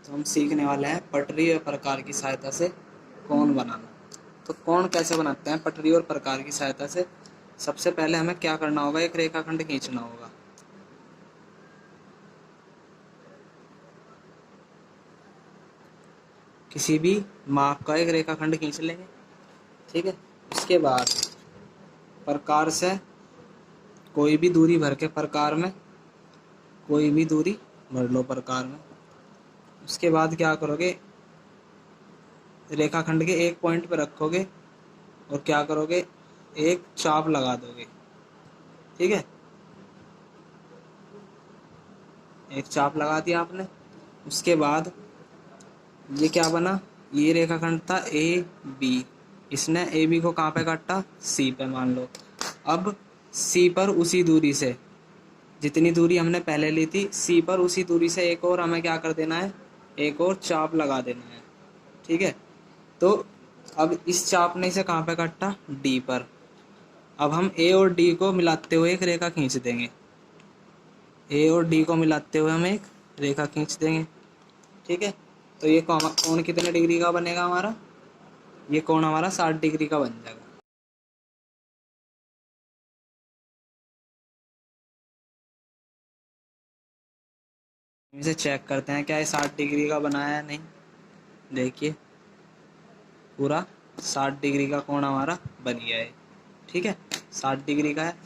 तो हम सीखने वाले हैं पटरी और प्रकार की सहायता से कोण बनाना। तो कोण कैसे बनाते हैं पटरी और प्रकार की सहायता से? सबसे पहले हमें क्या करना होगा, एक रेखाखंड खींचना होगा। किसी भी माप का एक रेखाखंड खींच लेंगे, ठीक है। उसके बाद प्रकार से कोई भी दूरी भर के, प्रकार में कोई भी दूरी भर लो प्रकार में। उसके बाद क्या करोगे, रेखाखंड के एक पॉइंट पर रखोगे और क्या करोगे, एक चाप लगा दोगे, ठीक है। एक चाप लगा दिया आपने। उसके बाद ये क्या बना, ये रेखाखंड था ए बी, इसने ए बी को कहाँ पे काटा, सी पे मान लो। अब सी पर उसी दूरी से, जितनी दूरी हमने पहले ली थी सी पर उसी दूरी से एक और हमें क्या कर देना है, एक और चाप लगा देना है, ठीक है। तो अब इस चाप ने इसे कहाँ पे काटा, डी पर। अब हम ए और डी को मिलाते हुए एक रेखा खींच देंगे। ए और डी को मिलाते हुए हम एक रेखा खींच देंगे, ठीक है। तो ये कोण कितने डिग्री का बनेगा हमारा, ये कोण हमारा 60 डिग्री का बन जाएगा। इसे चेक करते हैं क्या ये 60 डिग्री का बना है या नहीं। देखिए पूरा 60 डिग्री का कोण हमारा बन गया है, ठीक है। 60 डिग्री का है,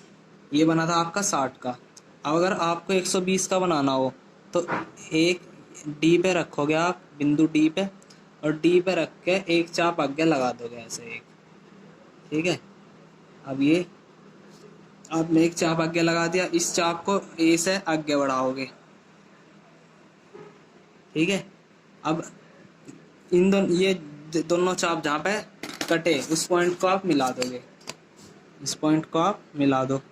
ये बना था आपका 60 का। अब अगर आपको 120 का बनाना हो तो एक डी पे रखोगे आप, बिंदु डी पे, और डी पे रख के एक चाप आगे लगा दोगे ऐसे एक, ठीक है। अब ये आपने एक चाप आगे लगा दिया, इस चाप को ए से आगे बढ़ाओगे, ठीक है। अब इन दोनों ये दोनों चाप जहाँ पे कटे उस पॉइंट को आप मिला दोगे, इस पॉइंट को आप मिला दो।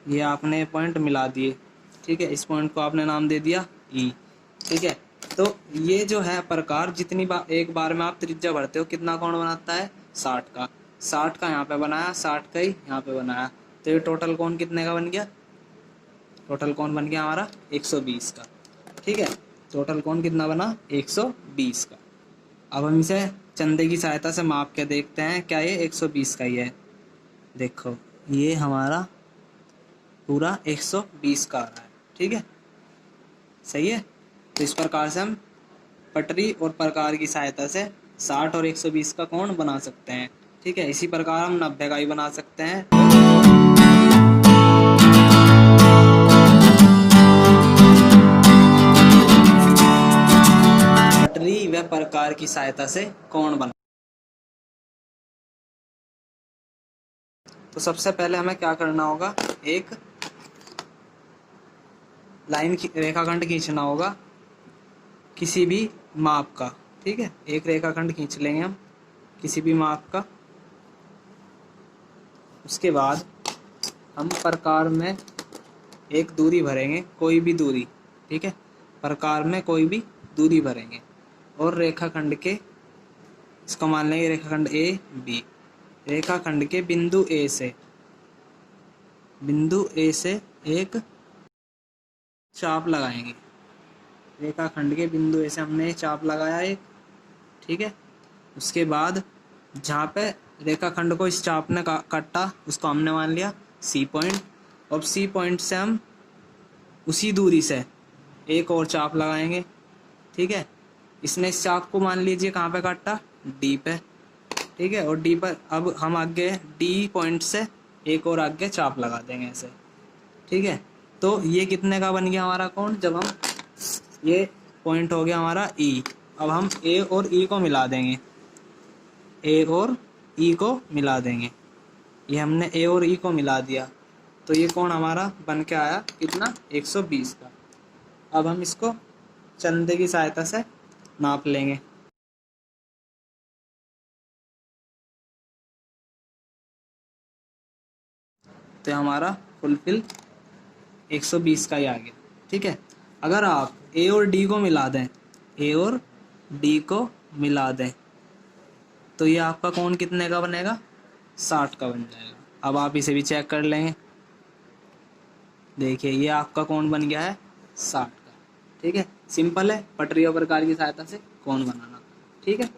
ये आपने पॉइंट मिला दिए, ठीक है। इस पॉइंट को आपने नाम दे दिया ई, ठीक है। तो ये जो है प्रकार, जितनी बार एक बार में आप त्रिज्या भरते हो कितना कोण बनाता है, 60 का। 60 का यहाँ पे बनाया, 60 का ही यहाँ पे बनाया, तो ये टोटल कोण कितने का बन गया, टोटल कोण बन गया हमारा 120 का, ठीक है। टोटल कोण कितना बना, 120 का। अब हम इसे चंदे की सहायता से माप के देखते हैं क्या ये 120 का ही है। देखो ये हमारा पूरा 120 का आ रहा है, ठीक है, सही है। तो इस प्रकार से हम पटरी और प्रकार की सहायता से 60 और 120 का कोण बना सकते हैं, ठीक है। इसी प्रकार हम 90 का भी बना सकते हैं। पटरी व प्रकार की सहायता से कोण बना। तो सबसे पहले हमें क्या करना होगा, एक लाइन रेखाखंड खींचना होगा किसी भी माप का, ठीक है। एक रेखाखंड खींच लेंगे हम किसी भी माप का। उसके बाद हम प्रकार में एक दूरी भरेंगे, कोई भी दूरी, ठीक है। प्रकार में कोई भी दूरी भरेंगे और रेखाखंड के, इसको मान लेंगे रेखाखंड ए बी। रेखाखंड के बिंदु ए से एक चाप लगाएंगे। रेखाखंड के बिंदु ए से हमने चाप लगाया एक, ठीक है। उसके बाद जहाँ पे रेखाखंड को इस चाप ने काटा उसको हमने मान लिया सी पॉइंट। अब सी पॉइंट से हम उसी दूरी से एक और चाप लगाएंगे, ठीक है। इसने इस चाप को मान लीजिए कहाँ पे काटा, डी पे, ठीक है। और डी पर अब हम आगे डी पॉइंट से एक और आगे चाप लगा देंगे ऐसे, ठीक है। तो ये कितने का बन गया हमारा कोण, जब हम, ये पॉइंट हो गया हमारा ई। अब हम ए और ई को मिला देंगे, ए और ई को मिला देंगे। ये हमने ए और ई को मिला दिया, तो ये कोण हमारा बन के आया कितना, 120 का। अब हम इसको चंदे की सहायता से नाप लेंगे। तो हमारा फुलफिल 120 का ही आ गया, ठीक है। अगर आप ए और डी को मिला दें, ए और डी को मिला दें, तो ये आपका कोण कितने का बनेगा, 60 का बन जाएगा। अब आप इसे भी चेक कर लेंगे। देखिए ये आपका कोण बन गया है 60 का, ठीक है, सिंपल है, पटरी और प्रकार की सहायता से कौन बनाना। ठीक है।